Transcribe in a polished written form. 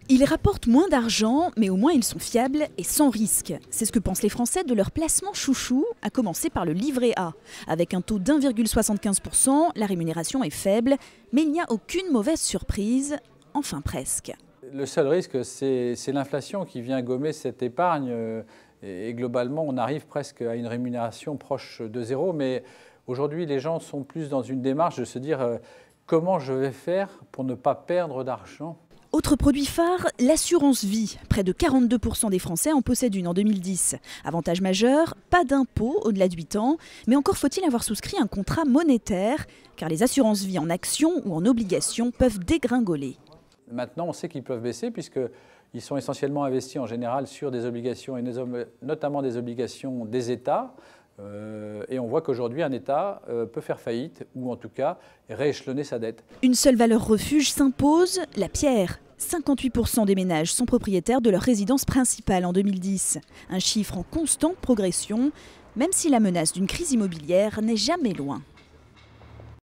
Ils rapportent moins d'argent, mais au moins ils sont fiables et sans risque. C'est ce que pensent les Français de leur placement chouchou, à commencer par le livret A. Avec un taux d'1,75%, la rémunération est faible, mais il n'y a aucune mauvaise surprise, enfin presque. Le seul risque, c'est l'inflation qui vient gommer cette épargne. Et globalement, on arrive presque à une rémunération proche de zéro. Mais aujourd'hui, les gens sont plus dans une démarche de se dire comment je vais faire pour ne pas perdre d'argent. Autre produit phare, l'assurance vie. Près de 42% des Français en possèdent une en 2010. Avantage majeur, pas d'impôt au-delà de 8 ans, mais encore faut-il avoir souscrit un contrat monétaire, car les assurances vie en actions ou en obligations peuvent dégringoler. Maintenant, on sait qu'ils peuvent baisser puisqu'ils sont essentiellement investis en général sur des obligations, et notamment des obligations des États. Et on voit qu'aujourd'hui, un État peut faire faillite ou en tout cas rééchelonner sa dette. Une seule valeur refuge s'impose, la pierre. 58% des ménages sont propriétaires de leur résidence principale en 2010. Un chiffre en constante progression, même si la menace d'une crise immobilière n'est jamais loin.